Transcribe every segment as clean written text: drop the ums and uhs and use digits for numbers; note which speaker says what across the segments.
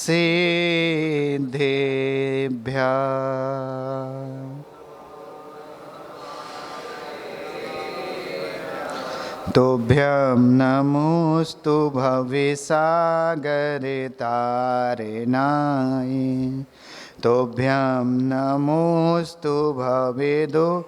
Speaker 1: सिद्धेभ्यः तोभ्यं नमोस्तु भवसागरतारिणाय तोभ्यं नमोस्तु भवदुःखनिवारिणाय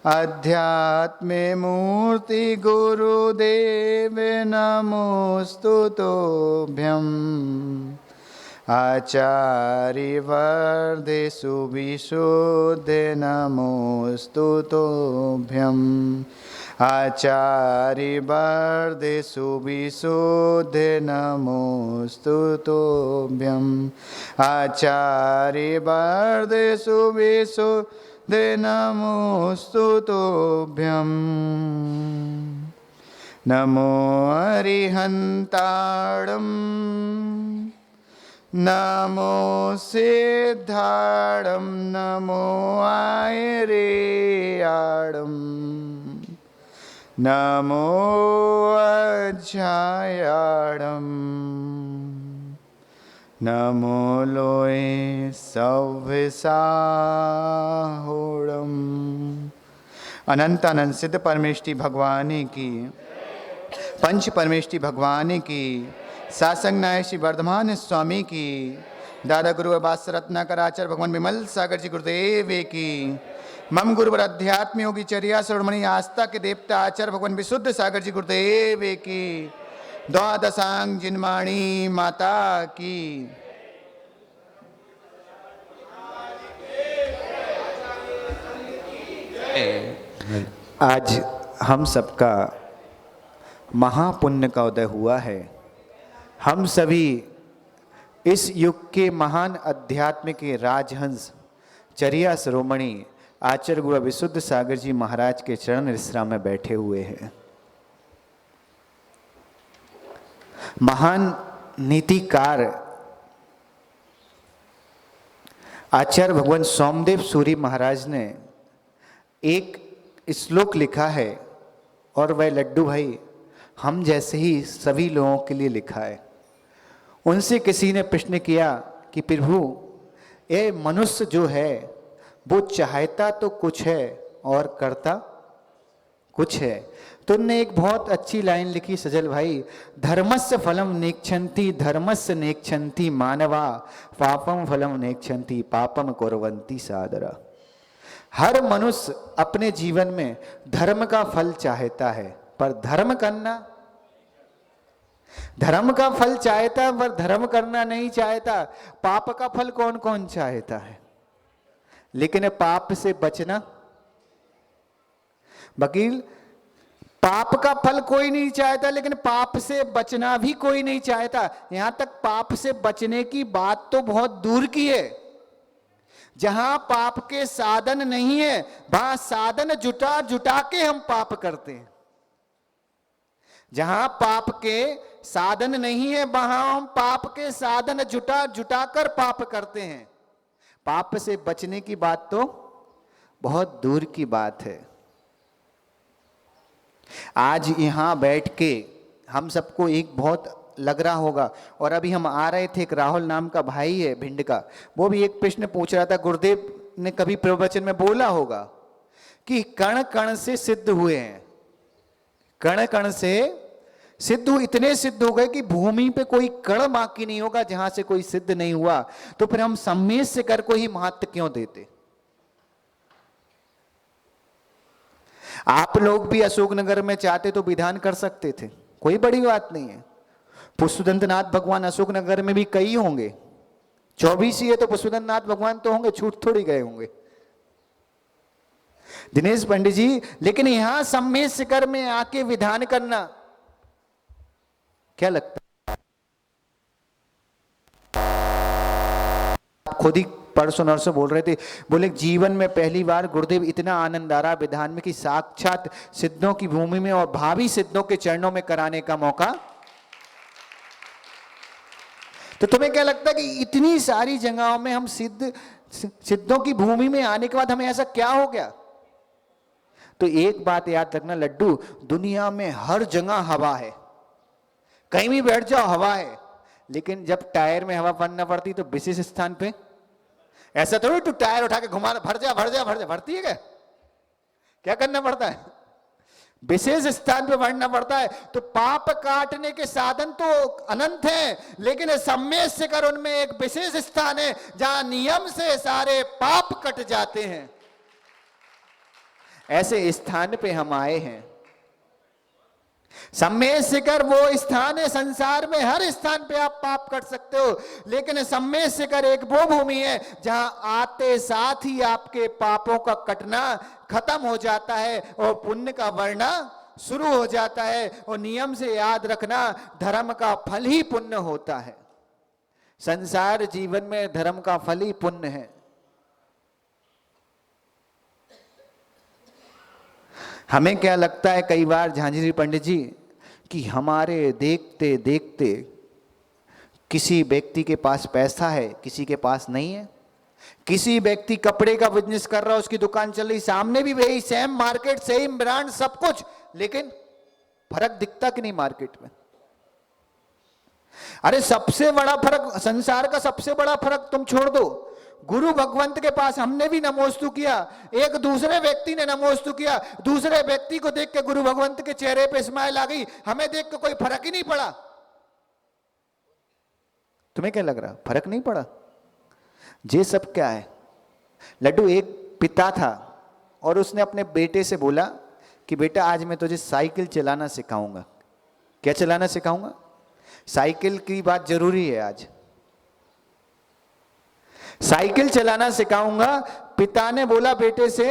Speaker 1: अध्यात्मे मूर्ति गुरुदेव नमोस्तु तोभ्यम् आचार्यवर्धे सुविशुद्धे नमोस्तु तोभ्यम् आचार्यवर्धे सुविशुद्धे नमोस्तु तोभ्यम् आचार्यवर्धे सुविशुद्धे नमोस्तु तोभ्यम् नमो अरिहन्ताणम् नमो सिद्धाणं नमो आयरेयाणं नमो अज्जायाणं नमो लोये सव्यसाहोणम्। अनंत अनंत सिद्ध परमेष्टि भगवान की, पंच परमेष्टि भगवान की, सासंग नायक श्री वर्धमान स्वामी की, दादा गुरु वास रत्नाकर आचार्य भगवान विमल सागर जी गुरुदेव की, मम गुरुवर अध्यात्म योगी चर्या श्रवणमणि आस्था के देवता आचार्य भगवान विशुद्ध सागर जी गुरुदेव की, द्वादशांग जिनवाणी माता की। आज हम सबका महापुण्य का उदय हुआ है। हम सभी इस युग के महान अध्यात्म के राजहंस चर्या शिरोमणि आचार्य गुरु विशुद्ध सागर जी महाराज के चरण विश्राम में बैठे हुए हैं। महान नीतिकार आचार्य भगवान सोमदेव सूरी महाराज ने एक श्लोक लिखा है और वह लड्डू भाई हम जैसे ही सभी लोगों के लिए लिखा है। उनसे किसी ने प्रश्न किया कि प्रभु ये मनुष्य जो है वो चाहता तो कुछ है और करता कुछ है। तो उनने एक बहुत अच्छी लाइन लिखी सजल भाई, धर्मस्य फलम नेक्षन्ति धर्मस्य नेक्षन्ति मानवा पापम फलम नेक्षन्ति पापम कुर्वन्ति सादरा। हर मनुष्य अपने जीवन में धर्म का फल चाहता है, पर धर्म करना, धर्म का फल चाहता है पर धर्म करना नहीं चाहता। पाप का फल कौन कौन चाहता है, लेकिन पाप से बचना, वकील पाप का फल कोई नहीं चाहता लेकिन पाप से बचना भी कोई नहीं चाहता। यहां तक पाप से बचने की बात तो बहुत दूर की है। जहां पाप के साधन नहीं है वहां साधन जुटा जुटा के हम पाप करते हैं। जहां पाप के साधन नहीं है वहां हम पाप के साधन जुटा जुटा कर पाप करते हैं। पाप से बचने की बात तो बहुत दूर की बात है। आज यहां बैठ के हम सबको एक बहुत लग रहा होगा, और अभी हम आ रहे थे, एक राहुल नाम का भाई है भिंड का, वो भी एक प्रश्न पूछ रहा था। गुरुदेव ने कभी प्रवचन में बोला होगा कि कण कण से सिद्ध हुए हैं, कण कण से सिद्ध, इतने सिद्ध हो गए कि भूमि पे कोई कण बाकी नहीं होगा जहां से कोई सिद्ध नहीं हुआ। तो फिर हम सम्मेद से कर को ही महत्व क्यों देते? आप लोग भी अशोकनगर में चाहते तो विधान कर सकते थे, कोई बड़ी बात नहीं है। पुष्पदंतनाथ भगवान अशोकनगर में भी कई होंगे, 24 ही है तो पुष्पदंतनाथ भगवान तो होंगे, छूट थोड़ी गए होंगे दिनेश पंडित जी। लेकिन यहां सम्मेद शिखर में आके विधान करना क्या लगता है? खुद ही परसों नरसों बोल रहे थे, बोले जीवन में पहली बार गुरुदेव इतना आनंद आ रहा विधान में कि साक्षात सिद्धों की भूमि में और भावी सिद्धों के चरणों में कराने का मौका। तो तुम्हें क्या लगता है कि इतनी सारी जगहों में हम सिद्धों की भूमि में आने के बाद हमें ऐसा क्या हो गया? तो एक बात याद रखना लड्डू, दुनिया में हर जगह हवा है, कहीं भी बैठ जाओ हवा है, लेकिन जब टायर में हवा भरना पड़ती तो विशेष स्थान पे ऐसा थोड़ी तू टायर उठा के घुमा भर जा भर जा भर जा, भरती है क्या? क्या करना पड़ता है? विशेष स्थान पे बढ़ना पड़ता है। तो पाप काटने के साधन तो अनंत हैं, लेकिन सम्मेश से कर उनमें एक विशेष स्थान है जहां नियम से सारे पाप कट जाते हैं। ऐसे स्थान पे हम आए हैं। सम्मेश शिखर वो स्थान है, संसार में हर स्थान पे आप पाप कर सकते हो, लेकिन सम्मेश शिखर एक वो भूमि है जहां आते साथ ही आपके पापों का कटना खत्म हो जाता है और पुण्य का बढ़ना शुरू हो जाता है। और नियम से याद रखना, धर्म का फल ही पुण्य होता है। संसार जीवन में धर्म का फल ही पुण्य है। हमें क्या लगता है कई बार झांझरी पंडित जी कि हमारे देखते देखते किसी व्यक्ति के पास पैसा है, किसी के पास नहीं है। किसी व्यक्ति कपड़े का बिजनेस कर रहा है, उसकी दुकान चल रही, सामने भी वही सेम मार्केट, सेम ब्रांड, सब कुछ, लेकिन फर्क दिखता कि नहीं मार्केट में? अरे सबसे बड़ा फर्क, संसार का सबसे बड़ा फर्क तुम छोड़ दो, गुरु भगवंत के पास हमने भी नमोस्तु किया, एक दूसरे व्यक्ति ने नमोस्तु किया, दूसरे व्यक्ति को देख के गुरु भगवंत के चेहरे पे स्माइल आ गई, हमें देख के कोई फर्क ही नहीं पड़ा। तुम्हें क्या लग रहा फर्क नहीं पड़ा? ये सब क्या है? लड्डू, एक पिता था और उसने अपने बेटे से बोला कि बेटा आज मैं तुझे साइकिल चलाना सिखाऊंगा। क्या चलाना सिखाऊंगा? साइकिल की बात जरूरी है आज। साइकिल चलाना सिखाऊंगा। पिता ने बोला बेटे से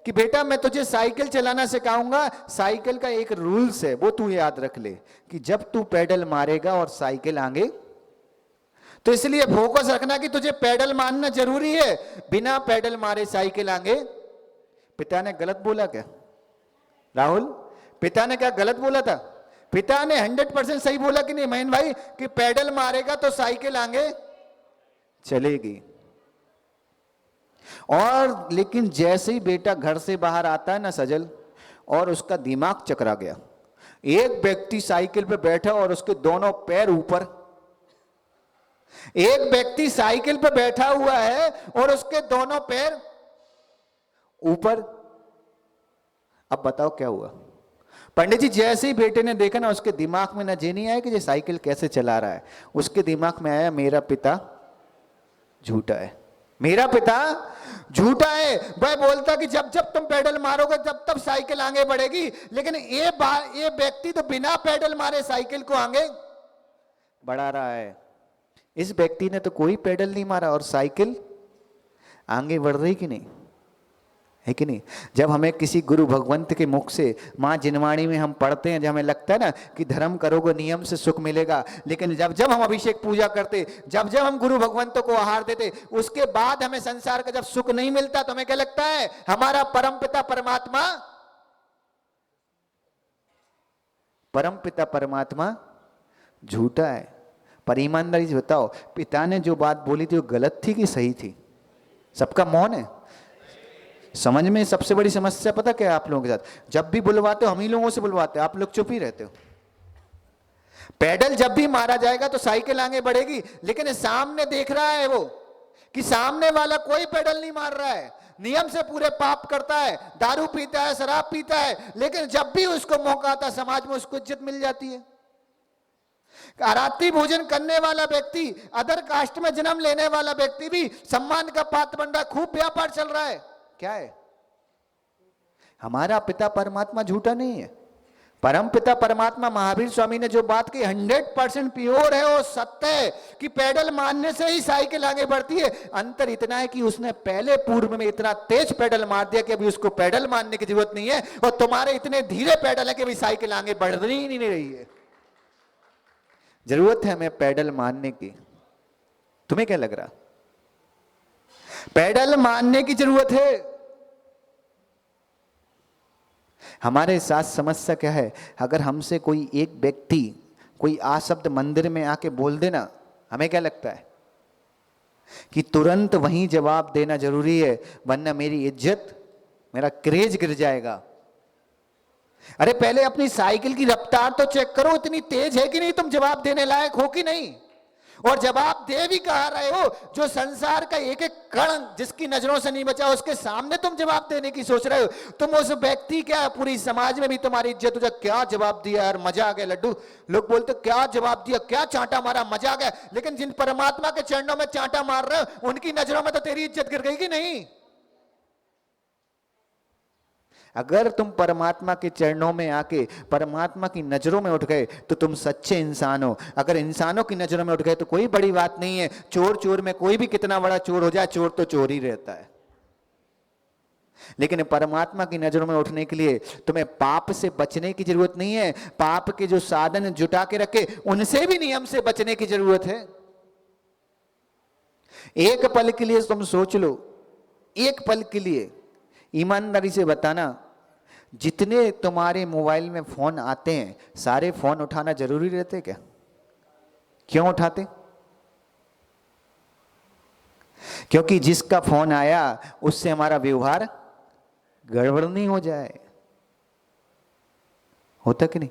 Speaker 1: कि बेटा मैं तुझे साइकिल चलाना सिखाऊंगा, साइकिल का एक रूल्स है, वो तू याद रख ले कि जब तू पेडल मारेगा और साइकिल आगे, तो इसलिए फोकस रखना कि तुझे पेडल मारना जरूरी है, बिना पेडल मारे साइकिल आगे। पिता ने गलत बोला क्या राहुल? पिता ने क्या गलत बोला था? पिता ने 100% सही बोला कि नहीं महेंद्र भाई, कि पेडल मारेगा तो साइकिल आगे चलेगी। और लेकिन जैसे ही बेटा घर से बाहर आता है ना सजल, और उसका दिमाग चकरा गया। एक व्यक्ति साइकिल पे बैठा और उसके दोनों पैर ऊपर, एक व्यक्ति साइकिल पे बैठा हुआ है और उसके दोनों पैर ऊपर। अब बताओ क्या हुआ? पंडित जी जैसे ही बेटे ने देखा ना, उसके दिमाग में ना ये नहीं आया कि ये साइकिल कैसे चला रहा है, उसके दिमाग में आया मेरा पिता झूठा है, मेरा पिता झूठा है। वह बोलता कि जब जब तुम पेडल मारोगे तब तब साइकिल आगे बढ़ेगी, लेकिन ये व्यक्ति तो बिना पेडल मारे साइकिल को आगे बढ़ा रहा है। इस व्यक्ति ने तो कोई पेडल नहीं मारा और साइकिल आगे बढ़ रही कि नहीं, है कि नहीं? जब हमें किसी गुरु भगवंत के मुख से, माँ जिनवाणी में हम पढ़ते हैं, जब हमें लगता है ना कि धर्म करोगे नियम से सुख मिलेगा, लेकिन जब जब हम अभिषेक पूजा करते, जब जब हम गुरु भगवंतों को आहार देते, उसके बाद हमें संसार का जब सुख नहीं मिलता, तो हमें क्या लगता है? हमारा परमपिता परमात्मा झूठा है। पर ईमानदारी से बताओ, पिता ने जो बात बोली थी वो गलत थी कि सही थी? सबका मौन है। समझ में सबसे बड़ी समस्या पता क्या है आप लोगों के साथ? जब भी बुलवाते हो हम ही लोगों से बुलवाते हो, आप लोग चुप ही रहते हो। पैडल जब भी मारा जाएगा तो साइकिल आगे बढ़ेगी, लेकिन सामने देख रहा है वो कि सामने वाला कोई पैडल नहीं मार रहा है, नियम से पूरे पाप करता है, दारू पीता है, शराब पीता है, लेकिन जब भी उसको मौका आता समाज में उसको इज्जत मिल जाती है। आराती भोजन करने वाला व्यक्ति, अदर कास्ट में जन्म लेने वाला व्यक्ति भी सम्मान का पात्र बन रहा है, खूब व्यापार चल रहा है। क्या है? हमारा पिता परमात्मा झूठा नहीं है। परम पिता परमात्मा महावीर स्वामी ने जो बात की 100% प्योर है और सत्य है कि पेडल मारने से ही साइकिल आगे बढ़ती है। अंतर इतना है कि उसने पहले पूर्व में इतना तेज पेडल मार दिया कि अभी उसको पेडल मारने की जरूरत नहीं है, और तुम्हारे इतने धीरे पेडल है कि अभी साइकिल आगे बढ़ ही नहीं रही है। जरूरत है हमें पेडल मारने की। तुम्हें क्या लग रहा? पेडल मारने की जरूरत है। हमारे साथ समस्या क्या है? अगर हमसे कोई एक व्यक्ति कोई आशब्द मंदिर में आके बोल देना, हमें क्या लगता है कि तुरंत वहीं जवाब देना जरूरी है, वरना मेरी इज्जत, मेरा क्रेज गिर जाएगा। अरे पहले अपनी साइकिल की रफ्तार तो चेक करो, इतनी तेज है कि नहीं, तुम जवाब देने लायक हो कि नहीं। और जवाब दे भी कहा रहे हो, जो संसार का एक एक कण जिसकी नजरों से नहीं बचा उसके सामने तुम जवाब देने की सोच रहे हो। तुम उस व्यक्ति, क्या पूरी समाज में भी तुम्हारी इज्जत हो जाए, क्या जवाब दिया यार, मजा आ गया लड्डू। लोग बोलते क्या जवाब दिया, क्या चांटा मारा, मजा आ गया। लेकिन जिन परमात्मा के चरणों में चांटा मार रहे हो उनकी नजरों में तो तेरी इज्जत गिर गई कि नहीं। अगर तुम परमात्मा के चरणों में आके परमात्मा की नजरों में उठ गए तो तुम सच्चे इंसान हो। अगर इंसानों की नजरों में उठ गए तो कोई बड़ी बात नहीं है। चोर चोर में कोई भी कितना बड़ा चोर हो जाए, चोर तो चोर ही रहता है। लेकिन परमात्मा की नजरों में उठने के लिए तुम्हें पाप से बचने की जरूरत नहीं है। पाप के जो साधन जुटा के रखे उनसे भी नियम से बचने की जरूरत है। एक पल के लिए तुम सोच लो, एक पल के लिए ईमानदारी से बताना, जितने तुम्हारे मोबाइल में फोन आते हैं सारे फोन उठाना जरूरी रहते क्या? क्यों उठाते? क्योंकि जिसका फोन आया उससे हमारा व्यवहार गड़बड़ नहीं हो जाए। होता कि नहीं?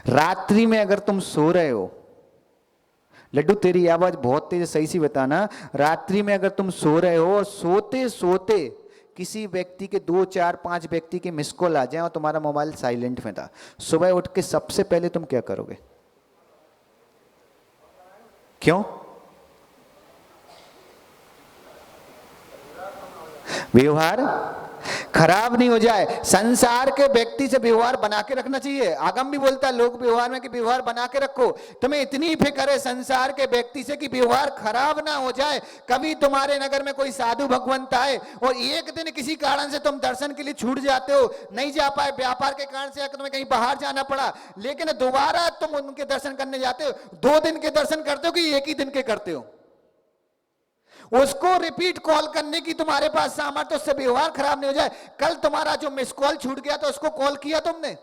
Speaker 1: रात्रि में अगर तुम सो रहे हो, लड्डू तेरी आवाज बहुत तेज, सही सी बताना, रात्रि में अगर तुम सो रहे हो और सोते सोते किसी व्यक्ति के 2 4 5 व्यक्ति के मिस कॉल आ जाए और तुम्हारा मोबाइल साइलेंट में था, सुबह उठ के सबसे पहले तुम क्या करोगे? क्यों? व्यवहार खराब नहीं हो जाए। संसार के व्यक्ति से व्यवहार बना के रखना चाहिए। आगम भी बोलता है लोक व्यवहार में कि व्यवहार बना के रखो। तुम्हें इतनी फिक्र है संसार के व्यक्ति से कि व्यवहार खराब ना हो जाए। कभी तुम्हारे नगर में कोई साधु भगवंत आए और एक दिन किसी कारण से तुम दर्शन के लिए छूट जाते हो, नहीं जा पाए, व्यापार के कारण से तुम्हें कहीं बाहर जाना पड़ा, लेकिन दोबारा तुम उनके दर्शन करने जाते हो, 2 दिन के दर्शन करते हो कि एक ही दिन के करते हो? उसको रिपीट कॉल करने की तुम्हारे पास सामर्थ्य, उससे व्यवहार खराब नहीं हो जाए। कल तुम्हारा जो मिस कॉल छूट गया तो उसको कॉल किया तुमने?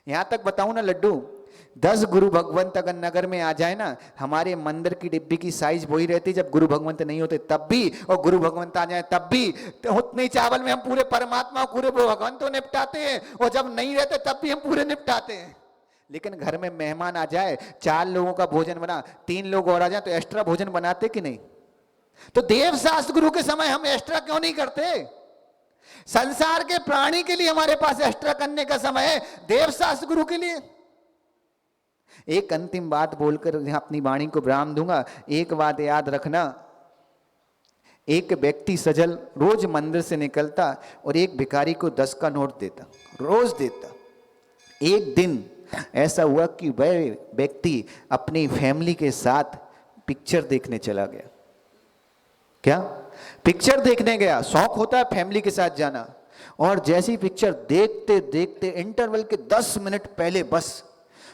Speaker 1: यहां तक बताऊं ना लड्डू, 10 गुरु भगवंत अगर नगर में आ जाए ना, हमारे मंदिर की डिब्बी की साइज वही रहती जब गुरु भगवंत नहीं होते तब भी, और गुरु भगवंत आ जाए तब भी। तो उतने चावल में हम पूरे परमात्मा पूरे भगवंत को निपटाते हैं, और जब नहीं रहते तब भी हम पूरे निपटाते हैं। लेकिन घर में मेहमान आ जाए, 4 लोगों का भोजन बना, 3 लोग और आ जाए तो एक्स्ट्रा भोजन बनाते कि नहीं? तो देव शास्त्र गुरु के समय हम एक्स्ट्रा क्यों नहीं करते? संसार के प्राणी के लिए हमारे पास एक्स्ट्रा करने का समय है, देव शास्त्र गुरु के लिए। एक अंतिम बात बोलकर अपनी वाणी को विराम दूंगा। एक बात याद रखना, एक व्यक्ति सजल रोज मंदिर से निकलता और एक भिखारी को 10 का नोट देता, रोज देता। एक दिन ऐसा हुआ कि वह व्यक्ति अपनी फैमिली के साथ पिक्चर देखने चला गया। क्या? पिक्चर देखने गया। शौक होता है फैमिली के साथ जाना। और जैसी पिक्चर देखते देखते इंटरवल के 10 मिनट पहले बस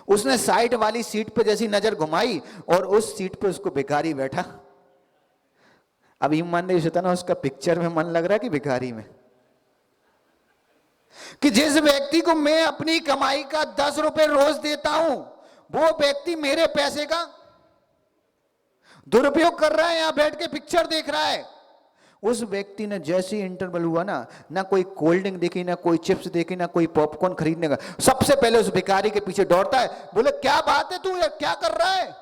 Speaker 1: उसने साइड वाली सीट पे जैसी नजर घुमाई और उस सीट पे उसको भिखारी बैठा। अब ईमानदारी से ना, उसका पिक्चर में मन लग रहा है कि भिखारी में? कि जिस व्यक्ति को मैं अपनी कमाई का 10 रुपए रोज देता हूं, वो व्यक्ति मेरे पैसे का दुरुपयोग कर रहा है, यहां बैठ के पिक्चर देख रहा है। उस व्यक्ति ने जैसे इंटरवल हुआ ना कोई कोल्ड ड्रिंक देखी, ना कोई चिप्स देखी, ना कोई पॉपकॉर्न खरीदने का, सबसे पहले उस भिखारी के पीछे दौड़ता है। बोले क्या बात है, तू क्या कर रहा है?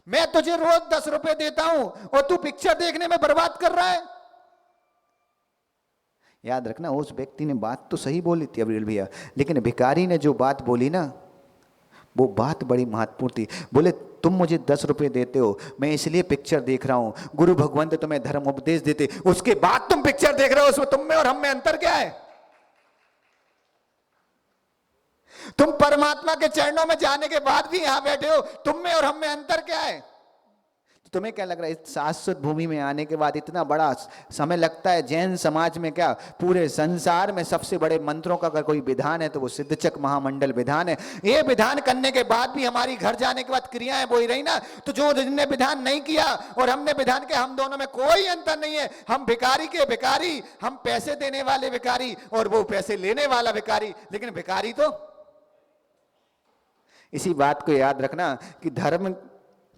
Speaker 1: मैं तुझे रोज 10 रुपए देता हूं और तू पिक्चर देखने में बर्बाद कर रहा है। याद रखना, उस व्यक्ति ने बात तो सही बोली थी अब्रिल भैया, लेकिन भिखारी ने जो बात बोली ना, वो बात बड़ी महत्वपूर्ण थी। बोले तुम मुझे 10 रुपए देते हो, मैं इसलिए पिक्चर देख रहा हूं, गुरु भगवंत तुम्हें धर्म उपदेश देते, उसके बाद तुम पिक्चर देख रहे हो, उसमें तुम में और हम में अंतर क्या है? तुम परमात्मा के चरणों में जाने के बाद भी यहां बैठे हो, तुम में और हम में अंतर क्या है? तुम्हें क्या लग रहा है शाश्वत भूमि में आने के बाद इतना बड़ा समय लगता है? जैन समाज में क्या पूरे संसार में सबसे बड़े मंत्रों का अगर कोई विधान है तो वो सिद्धचक महामंडल विधान है। ये विधान करने के बाद भी हमारी घर जाने के बाद क्रियाएं वही रही ना, तो जो जिनने विधान नहीं किया और हमने विधान किया, हम दोनों में कोई अंतर नहीं है। हम भिखारी के भिखारी, हम पैसे देने वाले भिखारी और वो पैसे लेने वाला भिखारी, लेकिन भिखारी तो। इसी बात को याद रखना कि धर्म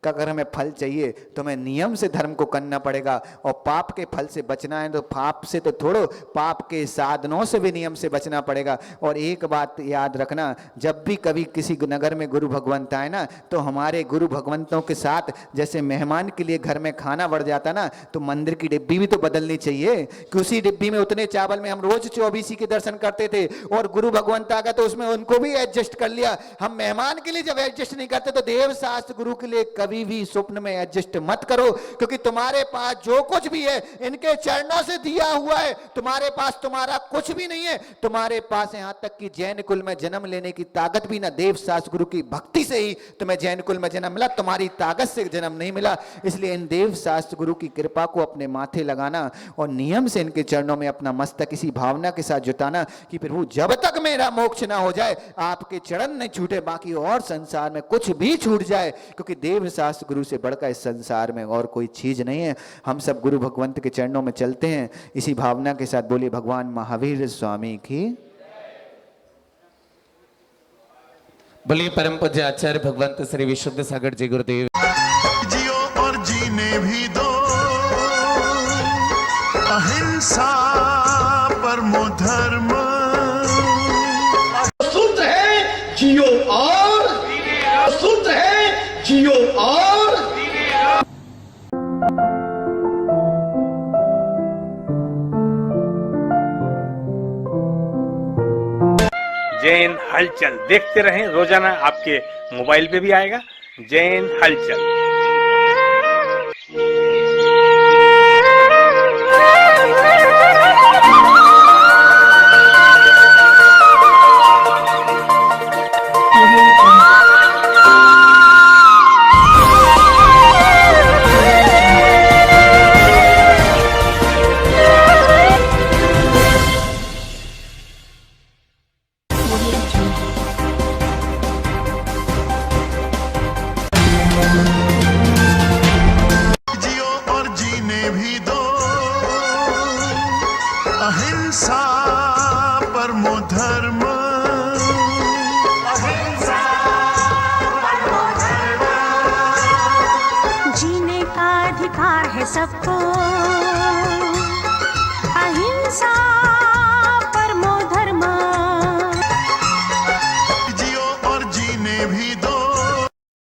Speaker 1: कि अगर हमें फल चाहिए तो हमें नियम से धर्म को करना पड़ेगा, और पाप के फल से बचना है तो पाप से तो थोड़ो, पाप के साधनों से भी नियम से बचना पड़ेगा। और एक बात याद रखना, जब भी कभी किसी नगर में गुरु भगवंत आए ना, तो हमारे गुरु भगवंतों के साथ जैसे मेहमान के लिए घर में खाना बढ़ जाता ना, तो मंदिर की डिब्बी भी तो बदलनी चाहिए कि उसी डिब्बी में उतने चावल में हम रोज 24 के दर्शन करते थे, और गुरु भगवंत आ गए तो उसमें उनको भी एडजस्ट कर लिया। हम मेहमान के लिए जब एडजस्ट नहीं करते तो देव शास्त्र गुरु के लिए कभी भी स्वप्न में एडजस्ट मत करो, क्योंकि तुम्हारे पास जो कुछ भी है इनके चरणों से दिया हुआ है। तुम्हारे पास तुम्हारा कुछ भी नहीं है, तुम्हारे पास यहां तक कि जैन कुल में जन्म लेने की ताकत भी ना, देव शास्त्र गुरु की भक्ति से ही तुम्हें जैन कुल में जन्म मिला, तुम्हारी ताकत से जन्म नहीं मिला। इसलिए इन देव शास्त्र गुरु की कृपा को अपने माथे लगाना और नियम से इनके चरणों में अपना मस्तक इसी भावना के साथ जुटाना कि प्रभु जब तक मेरा मोक्ष ना हो जाए, आपके चरण नहीं छूटे, बाकी और संसार में कुछ भी छूट जाए, क्योंकि देव शास्त्र गुरु से बढ़कर इस संसार में और कोई चीज नहीं है। हम सब गुरु भगवंत के चरणों में चलते हैं इसी भावना के साथ। बोलिए भगवान महावीर स्वामी की।
Speaker 2: बोलिए परम पूज्य आचार्य भगवंत श्री विशुद्ध सागर जी गुरुदेव।
Speaker 3: जियो और जीने भी दो, अहिंसा परमो धर्म।
Speaker 4: सूत्र है जियो और, सूत्र है जियो और।
Speaker 5: जैन हलचल देखते रहें, रोजाना आपके मोबाइल पे भी आएगा जैन हलचल।
Speaker 3: जियो और जीने भी दो, अहिंसा परमो धर्म।
Speaker 6: जीने का अधिकार है सबको।